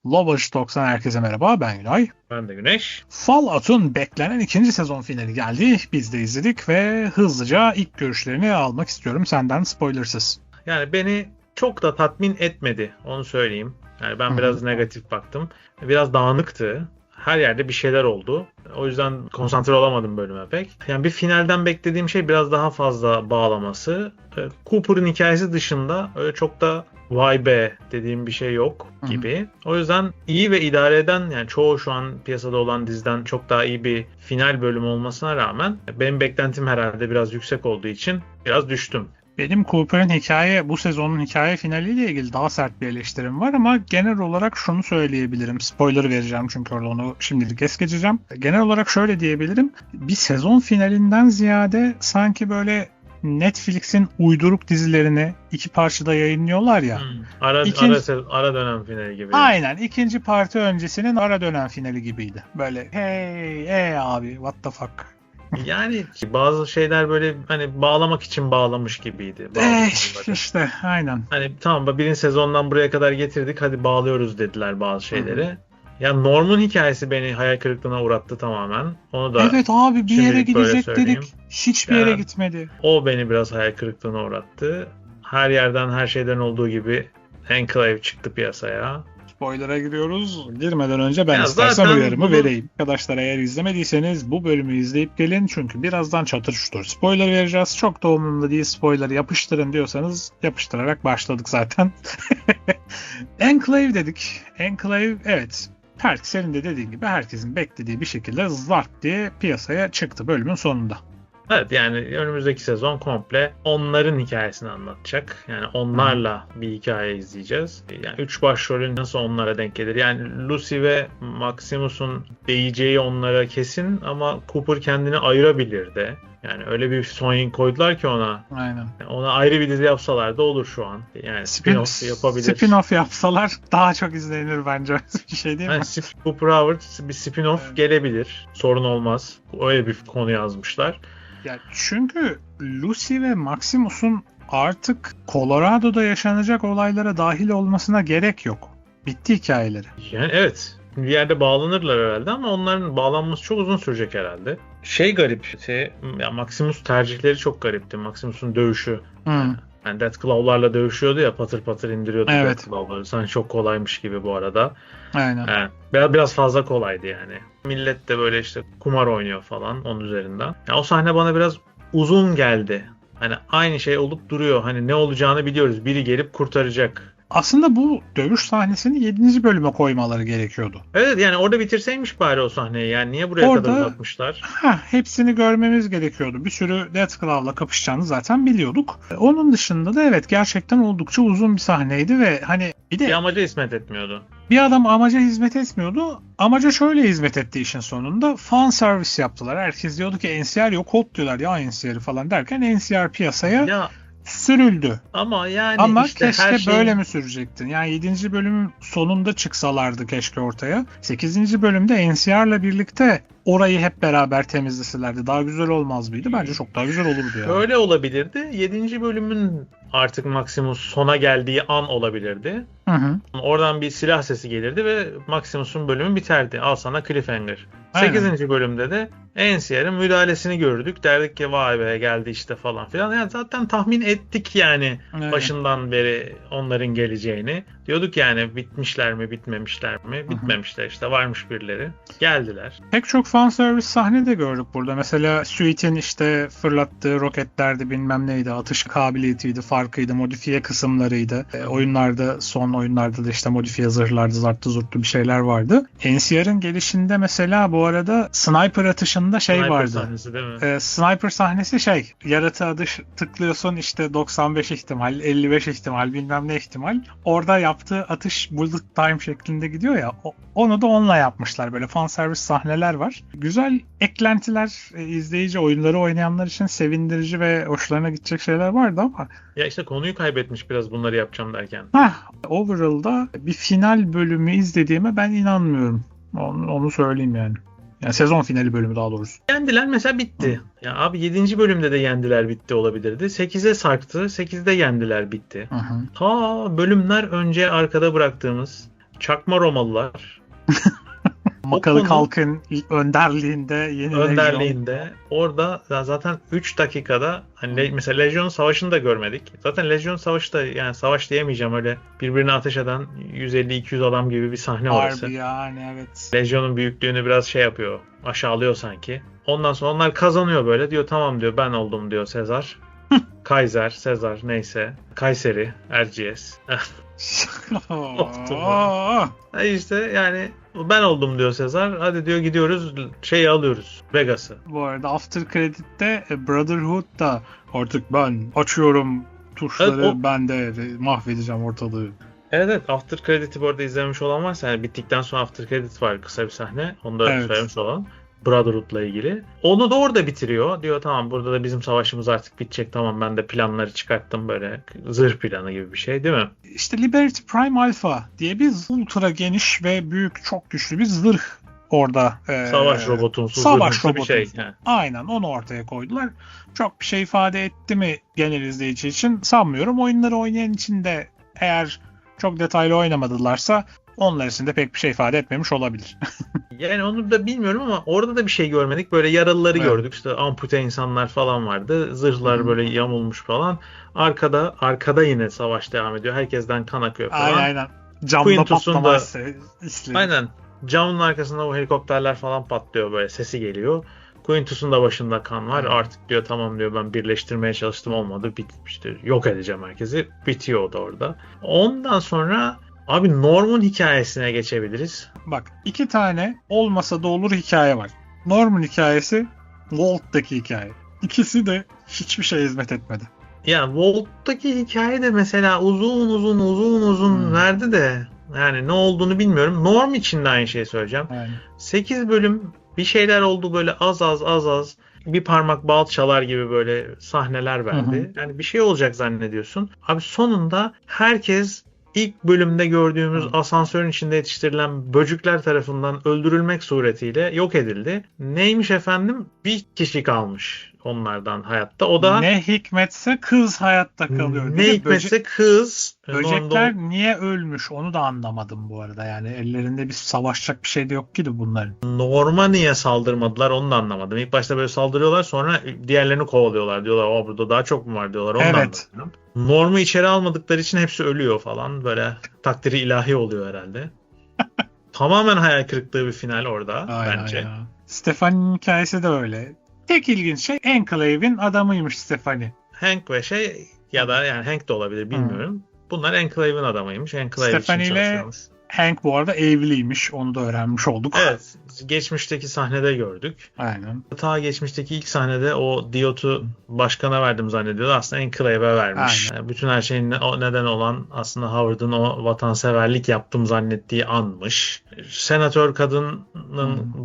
Lovers Talks'tan herkese merhaba, ben Günay. Ben de Güneş. Fallout'un beklenen ikinci sezon finali geldi. Biz de izledik ve hızlıca ilk görüşlerini almak istiyorum senden spoilersız. Yani beni çok da tatmin etmedi, onu söyleyeyim. Yani ben biraz negatif baktım. Biraz dağınıktı. Her yerde bir şeyler oldu. O yüzden konsantre olamadım bölüme pek. Yani bir finalden beklediğim şey biraz daha fazla bağlaması. Cooper'ın hikayesi dışında öyle çok da vay be dediğim bir şey yok gibi. O yüzden iyi ve idare eden, yani çoğu şu an piyasada olan diziden çok daha iyi bir final bölümü olmasına rağmen benim beklentim herhalde biraz yüksek olduğu için biraz düştüm. Benim Cooper'ın bu sezonun hikaye finaliyle ilgili daha sert bir eleştirim var ama genel olarak şunu söyleyebilirim. Spoiler vereceğim çünkü orada onu şimdilik es geçeceğim. Genel olarak şöyle diyebilirim. Bir sezon finalinden ziyade sanki böyle Netflix'in uyduruk dizilerini iki parçada yayınlıyorlar ya. Ara dönem finali gibi. Aynen. İkinci parti öncesinin ara dönem finali gibiydi. Böyle hey abi what the fuck. Yani bazı şeyler böyle hani bağlamak için bağlamış gibiydi. İşte aynen. Hani tamam, birinci sezondan buraya kadar getirdik, hadi bağlıyoruz dediler bazı şeyleri. Ya Norm'un hikayesi beni hayal kırıklığına uğrattı tamamen. Onu da evet abi, bir yere gidecek dedik. Hiçbir yere gitmedi. O beni biraz hayal kırıklığına uğrattı. Her yerden, her şeyden olduğu gibi Enclave çıktı piyasaya. Spoiler'a giriyoruz. Girmeden önce ben istersen uyarımı vereyim. Arkadaşlar, eğer izlemediyseniz bu bölümü izleyip gelin. Çünkü birazdan çatır çutur spoiler vereceğiz. Çok da umurumda değil, spoiler yapıştırın diyorsanız yapıştırarak başladık zaten. Enclave dedik. Enclave, evet. Senin de dediğin gibi herkesin beklediği bir şekilde zart diye piyasaya çıktı bölümün sonunda. Evet, yani önümüzdeki sezon komple onların hikayesini anlatacak. Yani onlarla bir hikaye izleyeceğiz. Yani 3 başrolün nasıl onlara denk gelir? Yani Lucy ve Maximus'un değeceği onlara kesin ama Cooper kendini ayırabilir de. Yani öyle bir son koydular ki ona. Aynen. Yani ona ayrı bir dizi yapsalar da olur şu an. Yani spin-off yapabilir. Spin-off yapsalar daha çok izlenir bence. Bir şey değil mi? Yani Cooper Howard bir spin-off gelebilir. Sorun olmaz. Öyle bir konu yazmışlar. Ya çünkü Lucy ve Maximus'un artık Colorado'da yaşanacak olaylara dahil olmasına gerek yok. Bitti hikayeleri. Yani evet. Bir yerde bağlanırlar herhalde ama onların bağlanması çok uzun sürecek herhalde. Garip. Ya Maximus tercihleri çok garipti. Maximus'un dövüşü. Yani Deathclaw'larla dövüşüyordu ya, patır patır indiriyordu Deathclaw'ları. Sanki çok kolaymış gibi bu arada. Aynen. Biraz fazla kolaydı yani. Millet de böyle işte kumar oynuyor falan onun üzerinden. Yani o sahne bana biraz uzun geldi. Hani aynı şey olup duruyor. Hani ne olacağını biliyoruz. Biri gelip kurtaracak. Aslında bu dövüş sahnesini 7. bölüme koymaları gerekiyordu. Evet, yani orada bitirseymiş bari o sahneyi. Yani niye buraya kadar uzatmışlar? Hepsini görmemiz gerekiyordu. Bir sürü Deathclaw'la kapışacağını zaten biliyorduk. Onun dışında da evet, gerçekten oldukça uzun bir sahneydi ve hani bir amaca hizmet etmiyordu. Bir adam amaca hizmet etmiyordu. Amaca şöyle hizmet etti işin sonunda. Fan service yaptılar. Herkes diyordu ki NCR yok, hop diyorlar ya NCR'i falan derken NCR piyasaya sürüldü. Ama işte keşke her şey böyle mi sürecektin? Yani 7. bölümün sonunda çıksalardı keşke ortaya. 8. bölümde NCR'la birlikte orayı hep beraber temizleselerdi daha güzel olmaz mıydı? Bence çok daha güzel olurdu ya. Öyle olabilirdi. 7. bölümün artık Maximus sona geldiği an olabilirdi. Oradan bir silah sesi gelirdi ve Maximus'un bölümü biterdi. Al sana cliffhanger. 8. bölümde de NCR'ın müdahalesini gördük. Derdik ki vay be, geldi işte falan filan. Yani zaten tahmin ettik yani başından beri onların geleceğini. Diyorduk yani bitmişler mi, bitmemişler mi? Bitmemişler işte, varmış birileri. Geldiler. Pek çok fanservice sahne de gördük burada. Mesela Suite'in işte fırlattığı roketlerdi, bilmem neydi, atış kabiliyetiydi, farkıydı, modifiye kısımlarıydı. Son oyunlarda da işte modifiye zırhlardı, zarttı zurttu bir şeyler vardı. NCR'ın gelişinde mesela bu arada sniper atışında vardı. Sahnesi değil mi? Sniper sahnesi yaratığa tıklıyorsun işte 95 ihtimal, 55 ihtimal, bilmem ne ihtimal. Orada yaptığı atış bullet time şeklinde gidiyor ya. Onu da onunla yapmışlar. Böyle fanservice sahneler var. Güzel eklentiler, izleyici, oyunları oynayanlar için sevindirici ve hoşlarına gidecek şeyler vardı ama. Ya işte konuyu kaybetmiş biraz bunları yapacağım derken. Overall'da bir final bölümü izlediğime ben inanmıyorum. Onu söyleyeyim yani. Yani sezon finali bölümü daha doğrusu. Yendiler mesela, bitti. Ya abi 7. bölümde de yendiler, bitti olabilirdi. 8'e sarktı. 8'de yendiler, bitti. Ta bölümler önce arkada bıraktığımız çakma Romalılar. Macaulay Culkin önderliğinde yeni önderliğinde orada zaten 3 dakikada hani mesela Lejyon Savaşı'nı da görmedik. Zaten Lejyon Savaşı da yani savaş diyemeyeceğim, öyle birbirine ateş eden 150-200 adam gibi bir sahne orası. Harbi yani, evet. Lejyon'un büyüklüğünü biraz şey yapıyor, aşağılıyor sanki. Ondan sonra onlar kazanıyor böyle, diyor tamam diyor, ben oldum diyor Sezar. Kaiser, Sezar neyse. Kayseri, Erciyes. İşte yani ben oldum diyor Sezar. Hadi diyor gidiyoruz şeyi alıyoruz. Vegas'ı. Bu arada After Credit'te Brotherhood da artık ben açıyorum tuşları, evet, ben de mahvedeceğim ortalığı. Evet, After Credit'i bu arada izlemiş olan varsa, yani bittikten sonra After Credit var, kısa bir sahne. Onu da söylemiş olan. Brotherhood'la ilgili. Onu da orada bitiriyor. Diyor tamam, burada da bizim savaşımız artık bitecek. Tamam, ben de planları çıkarttım, böyle zırh planı gibi bir şey değil mi? İşte Liberty Prime Alpha diye bir ultra geniş ve büyük, çok güçlü bir zırh orada. Savaş robotumsu, savaş robotu. Bir şey. Yani. Aynen, onu ortaya koydular. Çok bir şey ifade etti mi genel izleyici için sanmıyorum. Oyunları oynayan için de eğer çok detaylı oynamadılarsa onlar için de pek bir şey ifade etmemiş olabilir. Yani onu da bilmiyorum ama orada da bir şey görmedik. Böyle yaralıları gördük. İşte ampute insanlar falan vardı. Zırhlar böyle yamulmuş falan. Arkada yine savaş devam ediyor. Herkesten kan akıyor falan. Aynen. Camda patlama istedik. Aynen. Camın arkasında bu helikopterler falan patlıyor, böyle sesi geliyor. Quintus'un da başında kan var. Artık diyor tamam diyor, ben birleştirmeye çalıştım, olmadı. Bitmiştir. Yok edeceğim herkesi. Bitiyor o da orada. Ondan sonra abi Norm'un hikayesine geçebiliriz. Bak, 2 tane olmasa da olur hikaye var. Norm'un hikayesi, Volt'taki hikaye. İkisi de hiçbir şeye hizmet etmedi. Ya Volt'taki hikaye de mesela uzun verdi de yani ne olduğunu bilmiyorum. Norm için de aynı şeyi söyleyeceğim. Yani. 8 bölüm bir şeyler oldu, böyle az bir parmak bal çalar gibi böyle sahneler verdi. Yani bir şey olacak zannediyorsun. Abi sonunda herkes İlk bölümde gördüğümüz asansörün içinde yetiştirilen böcükler tarafından öldürülmek suretiyle yok edildi. Neymiş efendim? Bir kişi kalmış onlardan hayatta. O da ne hikmetse kız hayatta kalıyor. Ne hikmetse kız. Böcekler niye ölmüş onu da anlamadım bu arada. Yani ellerinde bir savaşacak bir şey de yok ki de bunların. Norm'a niye saldırmadılar onu da anlamadım. İlk başta böyle saldırıyorlar, sonra diğerlerini kovalıyorlar. Diyorlar burada daha çok mu var diyorlar. Onu da anlamadım. Norm'u içeri almadıkları için hepsi ölüyor falan. Böyle takdiri ilahi oluyor herhalde. Tamamen hayal kırıklığı bir final orada bence. Ya. Stephanie'nin hikayesi de öyle. Tek ilginç şey Enclave'in adamıymış Stephanie. Hank ve ya da yani Hank de olabilir bilmiyorum. Bunlar Enclave'in adamıymış. Enclave Stephanie için çalışıyormuş. Hank bu arada evliymiş. Onu da öğrenmiş olduk. Evet. Geçmişteki sahnede gördük. Aynen. Ta geçmişteki ilk sahnede o Diot'u başkana verdim zannediyordu. Aslında Enclave'e vermiş. Yani bütün her şeyin neden olan aslında Howard'ın o vatanseverlik yaptım zannettiği anmış. Senatör kadının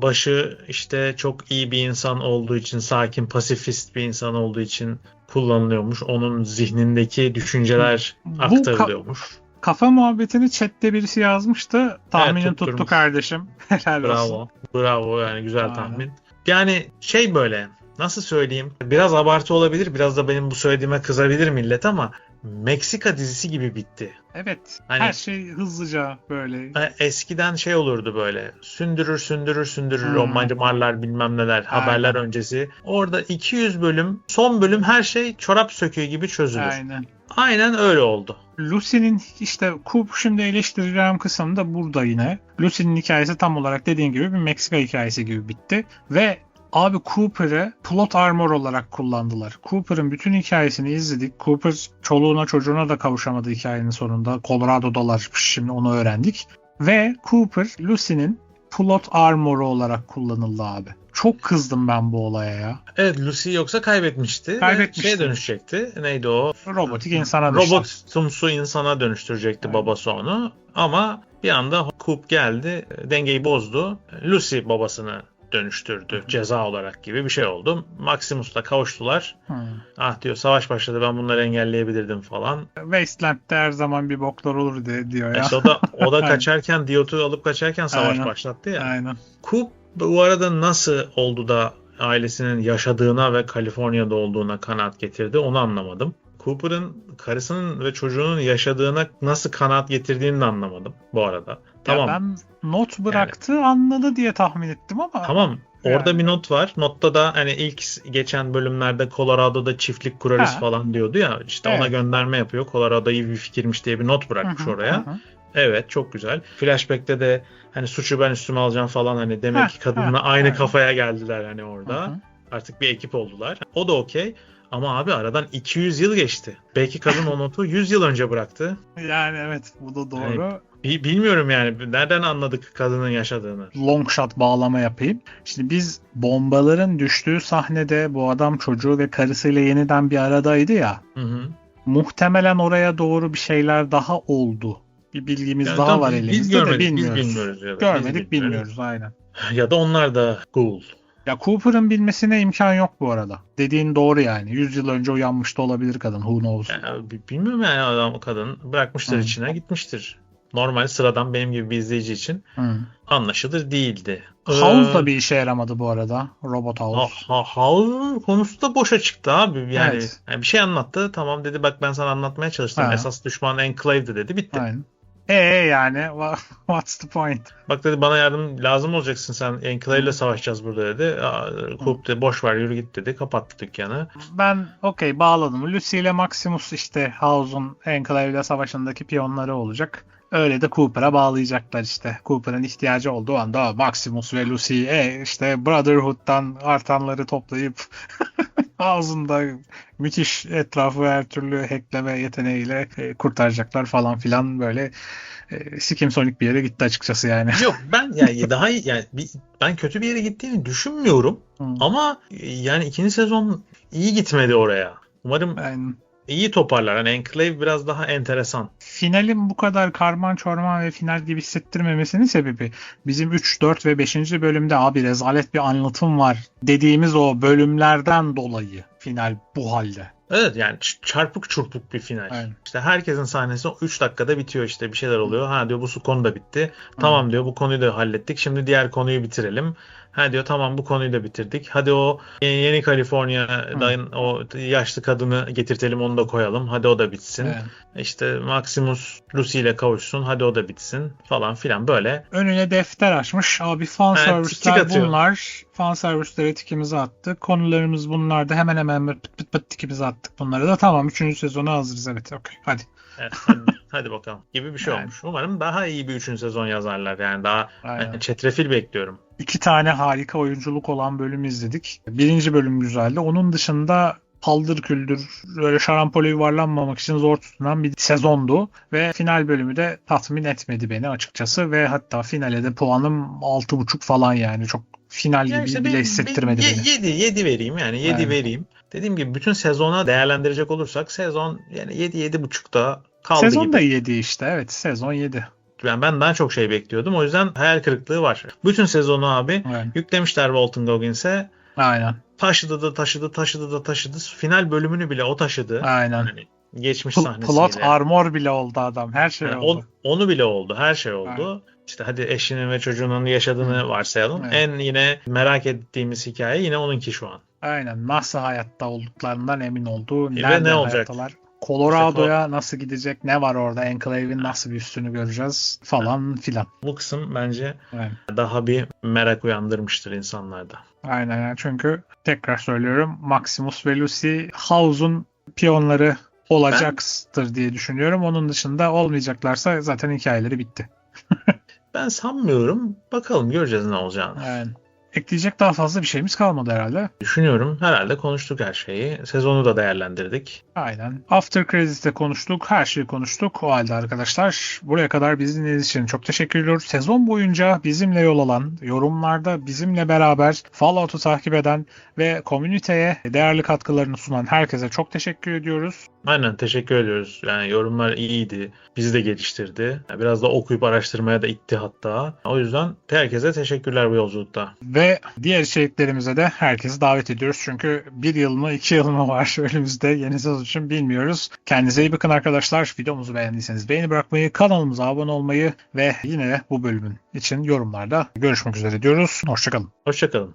başı işte çok iyi bir insan olduğu için, sakin, pasifist bir insan olduğu için kullanılıyormuş. Onun zihnindeki düşünceler aktarılıyormuş. Kafa muhabbetini chatte birisi yazmıştı. Tahminin tuttu kardeşim. Helal olsun. Bravo yani güzel tahmin. Yani şey böyle nasıl söyleyeyim? Biraz abartı olabilir. Biraz da benim bu söylediğime kızabilir millet ama Meksika dizisi gibi bitti. Evet. Hani, her şey hızlıca böyle. Eskiden şey olurdu böyle. Sündürür o marlar bilmem neler. Haberler öncesi. Orada 200 bölüm, son bölüm her şey çorap söküğü gibi çözülür. Aynen öyle oldu. Lucy'nin işte Coop şimdi eleştireceğim kısımda burada yine. Lucy'nin hikayesi tam olarak dediğin gibi bir Meksika hikayesi gibi bitti. Ve abi Cooper'ı plot armor olarak kullandılar. Cooper'ın bütün hikayesini izledik. Cooper çoluğuna çocuğuna da kavuşamadı hikayenin sonunda. Colorado'dalar, şimdi onu öğrendik. Ve Cooper Lucy'nin plot armor'u olarak kullanıldı abi. Çok kızdım ben bu olaya ya. Evet, Lucy yoksa kaybetmişti. Şeye dönüşecekti. Neydi o? Robotik insana dönüştü. Robotumsu insana dönüştürecekti babası onu. Ama bir anda Coop geldi. Dengeyi bozdu. Lucy babasını dönüştürdü. Ceza olarak gibi bir şey oldu. Maximus'la kavuştular. Diyor savaş başladı, ben bunları engelleyebilirdim falan. Wasteland'de her zaman bir boklar olur diyor ya. İşte o da kaçarken, Diot'u alıp kaçarken savaş başlattı ya. Aynen. Coop bu arada nasıl oldu da ailesinin yaşadığına ve Kaliforniya'da olduğuna kanaat getirdi onu anlamadım. Cooper'ın karısının ve çocuğunun yaşadığına nasıl kanaat getirdiğini de anlamadım bu arada. Tamam. Ya ben not bıraktı anladı diye tahmin ettim ama. Tamam. Orada yani. bir not var. Notta da hani ilk geçen bölümlerde Colorado'da çiftlik kurarız falan diyordu ya. İşte ona gönderme yapıyor. Colorado iyi bir fikirmiş diye bir not bırakmış oraya. Evet, çok güzel. Flashback'te de hani suçu ben üstüme alacağım falan, hani demek ki kadınla aynı kafaya geldiler hani orada. Artık bir ekip oldular. O da okey. Ama abi aradan 200 yıl geçti. Belki kadın o notu 100 yıl önce bıraktı. Yani evet, bu da doğru. Yani, bilmiyorum yani. Nereden anladık kadının yaşadığını? Long shot bağlama yapayım. Şimdi biz bombaların düştüğü sahnede bu adam çocuğu ve karısıyla yeniden bir aradaydı ya. Muhtemelen oraya doğru bir şeyler daha oldu. Bir bilgimiz yani daha var elimizde, biz görmedik, de bilmiyoruz. Biz bilmiyoruz ya da. Görmedik, bilmiyoruz aynen. Ya da onlar da ghoul. Ya Cooper'ın bilmesine imkan yok bu arada. Dediğin doğru yani. 100 yıl önce uyanmış da olabilir kadın. Who knows? Yani, bilmiyorum yani, adam kadın bırakmıştır içine gitmiştir. Normal sıradan benim gibi bir izleyici için anlaşılır değildi. House da bir işe yaramadı bu arada. Robot House. House konusu da boşa çıktı abi. Yani, yani bir şey anlattı. Tamam dedi, bak ben sana anlatmaya çalıştım. Esas düşman Enclave'di dedi. Bitti. Aynen. Yani what's the point? Bak dedi, bana yardım lazım olacaksın, sen Enclave'le savaşacağız burada dedi. Coop de boş ver yürü git dedi. Kapattı dükkanı. Ben okey bağladım. Lucy ile Maximus işte House'un Enclave'le savaşındaki piyonları olacak. Öyle de Cooper'a bağlayacaklar işte. Cooper'ın ihtiyacı olduğu anda Maximus ve Lucy işte Brotherhood'dan artanları toplayıp ağzında müthiş etrafı her türlü hackleme yeteneğiyle kurtaracaklar falan filan, böyle sikimsonik bir yere gitti açıkçası yani. Yok, ben yani daha iyi, yani ben kötü bir yere gittiğini düşünmüyorum. Ama yani ikinci sezon iyi gitmedi oraya. Umarım iyi toparlar. Hani Enclave biraz daha enteresan. Finalin bu kadar karman çorman ve final gibi hissettirmemesinin sebebi bizim 3, 4 ve 5. bölümde abi rezalet bir anlatım var dediğimiz o bölümlerden dolayı final bu halde. Evet yani çarpık çurpuk bir final. Aynen. İşte herkesin sahnesi 3 dakikada bitiyor, işte bir şeyler oluyor. Ha diyor, bu konu da bitti. Tamam diyor, bu konuyu da hallettik. Şimdi diğer konuyu bitirelim. Ha diyor, tamam bu konuyu da bitirdik. Hadi o yeni Kaliforniya'dan o yaşlı kadını getirtelim, onu da koyalım. Hadi o da bitsin. Evet. İşte Maximus Lucy ile kavuşsun. Hadi o da bitsin falan filan böyle. Önüne defter açmış. Abi fan servisler bunlar. Fan servislere tikimizi attık. Konularımız bunlar da hemen hemen pıt pıt tikimizi attık. Bunları da tamam. 3. sezona hazırız. Evet okey. Hadi. Evet, hadi bakalım gibi bir şey olmuş. Umarım daha iyi bir 3. sezon yazarlar. Yani daha çetrefil bekliyorum. 2 tane harika oyunculuk olan bölüm izledik. 1. bölüm güzeldi. Onun dışında paldır küldür, böyle şarampole yuvarlanmamak için zor tutunan bir sezondu. Ve final bölümü de tatmin etmedi beni açıkçası. Ve hatta finale de puanım 6.5 falan yani. Çok final gibi işte bile hissettirmedi beni. 7 vereyim yani 7 vereyim. Dediğim gibi bütün sezona değerlendirecek olursak sezon yani 7-7.5'da kaldı sezon gibi. Sezon da 7 işte, evet sezon 7. Yani ben daha çok şey bekliyordum. O yüzden hayal kırıklığı var. Bütün sezonu abi yüklemişler Walton Goggins'e. Aynen. Taşıdı. Final bölümünü bile o taşıdı. Aynen. Yani geçmiş sahnesiyle. Plot armor bile oldu adam. Her şey yani oldu. Onu bile oldu. Her şey oldu. Aynen. İşte hadi eşinin ve çocuğunun yaşadığını varsayalım. Evet. En yine merak ettiğimiz hikaye yine onunki şu an. Aynen. Nasıl hayatta olduklarından emin oldu. Nerede ne olacak? Hayattalar? Colorado'ya nasıl gidecek? Ne var orada? Enclave'in nasıl bir üstünü göreceğiz? Falan filan. Bu kısım bence daha bir merak uyandırmıştır insanlarda. Aynen. Çünkü tekrar söylüyorum, Maximus ve Lucy House'un piyonları olacaktır diye düşünüyorum. Onun dışında olmayacaklarsa zaten hikayeleri bitti. Ben sanmıyorum. Bakalım, göreceğiz ne olacağını. Aynen. Ekleyecek daha fazla bir şeyimiz kalmadı herhalde. Düşünüyorum. Herhalde konuştuk her şeyi. Sezonu da değerlendirdik. Aynen. After Credits'te konuştuk. Her şeyi konuştuk. O halde arkadaşlar, buraya kadar bizi dinlediğiniz için çok teşekkür ediyoruz. Sezon boyunca bizimle yol alan, yorumlarda bizimle beraber Fallout'u takip eden ve komüniteye değerli katkılarını sunan herkese çok teşekkür ediyoruz. Aynen, teşekkür ediyoruz. Yani yorumlar iyiydi. Bizi de geliştirdi. Biraz da okuyup araştırmaya da itti hatta. O yüzden herkese teşekkürler bu yolculukta. Ve diğer içeriklerimize de herkesi davet ediyoruz. Çünkü 1 yıl mı 2 yıl mı var önümüzde yeni sezon için bilmiyoruz. Kendinize iyi bakın arkadaşlar. Videomuzu beğendiyseniz beğeni bırakmayı, kanalımıza abone olmayı ve yine bu bölümün için yorumlarda görüşmek üzere diyoruz. Hoşçakalın. Hoşçakalın.